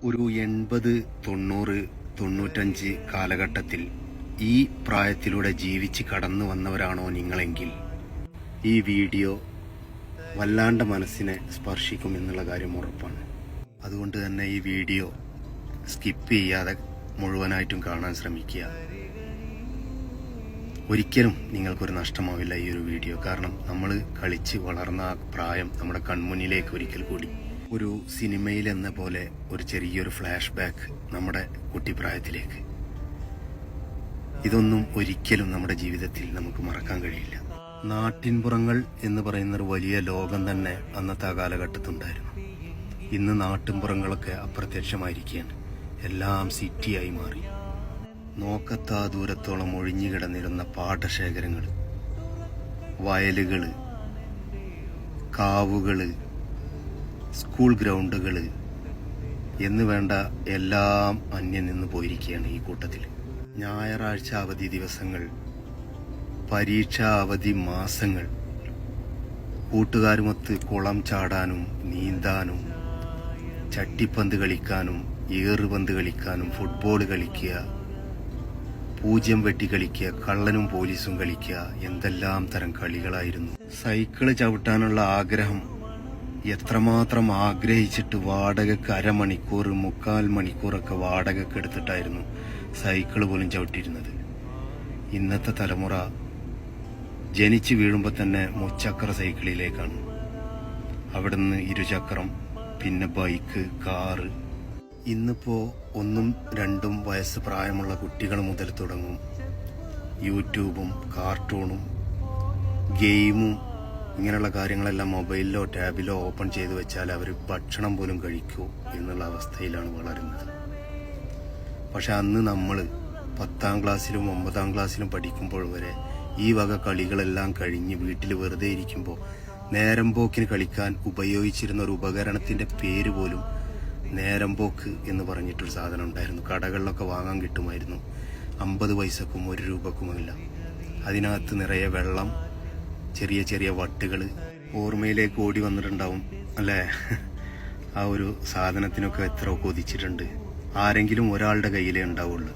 ഒരു 80, 90, 95 കാലഘട്ടത്തിൽ ഈ പ്രായത്തിലൂടെ ജീവിച്ച് കടന്നു വന്നവരാണോ നിങ്ങളെങ്കിൽ ഈ വീഡിയോ വല്ലാണ്ട് മനസ്സിനെ സ്പർശിക്കുമെന്നുള്ള കാര്യം ഉറപ്പാണ്. അതുകൊണ്ട് തന്നെ ഈ വീഡിയോ സ്കിപ്പ് ചെയ്യാതെ മുഴുവനായിട്ടും കാണാൻ ശ്രമിക്കുക. ഒരിക്കലും നിങ്ങൾക്കൊരു നഷ്ടമാവില്ല ഈ ഒരു വീഡിയോ. കാരണം നമ്മൾ കളിച്ച് വളർന്ന ആ പ്രായം നമ്മുടെ കൺമുന്നിലേക്ക് ഒരിക്കൽ കൂടി ഒരു സിനിമയിൽ എന്ന പോലെ ഒരു ചെറിയൊരു ഫ്ലാഷ് ബാക്ക് നമ്മുടെ കുട്ടിപ്രായത്തിലേക്ക്. ഇതൊന്നും ഒരിക്കലും നമ്മുടെ ജീവിതത്തിൽ നമുക്ക് മറക്കാൻ കഴിയില്ല. നാട്ടിൻപുറങ്ങൾ എന്ന് പറയുന്ന ഒരു വലിയ ലോകം തന്നെ അന്നത്തെ ആ കാലഘട്ടത്തുണ്ടായിരുന്നു. ഇന്ന് നാട്ടിൻപുറങ്ങളൊക്കെ അപ്രത്യക്ഷമായിരിക്കുകയാണ്. എല്ലാം സിറ്റിയായി മാറി. നോക്കത്താ ദൂരത്തോളം ഒഴിഞ്ഞു കിടന്നിരുന്ന പാടശേഖരങ്ങൾ, വയലുകൾ, കാവുകൾ, സ്കൂൾ ഗ്രൗണ്ടുകൾ എന്ന് വേണ്ട എല്ലാം അന്യം നിന്ന് പോയിരിക്കുകയാണ് ഈ കൂട്ടത്തിൽ. ഞായറാഴ്ച അവധി ദിവസങ്ങൾ, പരീക്ഷാ അവധി മാസങ്ങൾ, കൂട്ടുകാരുമൊത്ത് കുളം ചാടാനും നീന്താനും ചട്ടിപ്പന്ത് കളിക്കാനും ഏറുപന്ത് കളിക്കാനും ഫുട്ബോൾ കളിക്കുക, പൂജ്യം വെട്ടി കളിക്കുക, കള്ളനും പോലീസും കളിക്കുക, എന്തെല്ലാം തരം കളികളായിരുന്നു. സൈക്കിള് ചവിട്ടാനുള്ള ആഗ്രഹം എത്രമാത്രം ആഗ്രഹിച്ചിട്ട് വാടകയ്ക്ക് അരമണിക്കൂർ 3/4 മണിക്കൂറൊക്കെ വാടകയ്ക്ക് എടുത്തിട്ടായിരുന്നു സൈക്കിള് പോലും ചവിട്ടിയിരുന്നത്. ഇന്നത്തെ തലമുറ ജനിച്ചു വീഴുമ്പോൾ തന്നെ മുച്ചക്ര സൈക്കിളിലേക്കാണ്. അവിടുന്ന് ഇരുചക്രം, പിന്നെ ബൈക്ക്, കാറ്. ഇന്നിപ്പോ 1, 2 വയസ്സ് പ്രായമുള്ള കുട്ടികൾ മുതൽ തുടങ്ങും യൂട്യൂബും കാർട്ടൂണും ഗെയിമും ഇങ്ങനെയുള്ള കാര്യങ്ങളെല്ലാം മൊബൈലിലോ ടാബിലോ ഓപ്പൺ ചെയ്ത് വെച്ചാൽ അവർ ഭക്ഷണം പോലും കഴിക്കൂ എന്നുള്ള അവസ്ഥയിലാണ് വളരുന്നത്. പക്ഷെ അന്ന് നമ്മൾ 10ാം ക്ലാസ്സിലും 9ാം ക്ലാസ്സിലും പഠിക്കുമ്പോൾ വരെ ഈ വക കളികളെല്ലാം കഴിഞ്ഞ് വീട്ടിൽ വെറുതെ ഇരിക്കുമ്പോൾ നേരം പോക്കിന് കളിക്കാൻ ഉപയോഗിച്ചിരുന്ന ഒരു ഉപകരണത്തിന്റെ പേര് പോലും നേരമ്പോക്ക് എന്ന് പറഞ്ഞിട്ടൊരു സാധനം ഉണ്ടായിരുന്നു. കടകളിലൊക്കെ വാങ്ങാൻ കിട്ടുമായിരുന്നു. 50 പൈസക്കും 1 രൂപക്കുമില്ല. അതിനകത്ത് നിറയെ വെള്ളം, ചെറിയ ചെറിയ വട്ടുകൾ ഓർമ്മയിലേക്ക് ഓടി വന്നിട്ടുണ്ടാവും അല്ലേ? ആ ഒരു സാധനത്തിനൊക്കെ എത്ര കൊതിച്ചിട്ടുണ്ട്. ആരെങ്കിലും ഒരാളുടെ കയ്യിലേ ഉണ്ടാവുള്ളൂ.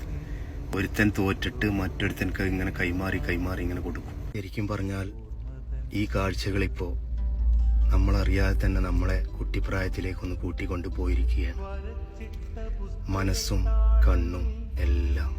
ഒരുത്തൻ തോറ്റിട്ട് മറ്റൊരുത്തൻക്ക് ഇങ്ങനെ കൈമാറി ഇങ്ങനെ കൊടുക്കും. ശരിക്കും പറഞ്ഞാൽ ഈ കാഴ്ചകളിപ്പോ നമ്മളറിയാതെ തന്നെ നമ്മളെ കുട്ടിപ്രായത്തിലേക്കൊന്ന് കൂട്ടിക്കൊണ്ടു പോയിരിക്കുകയാണ്. മനസ്സും കണ്ണും എല്ലാം.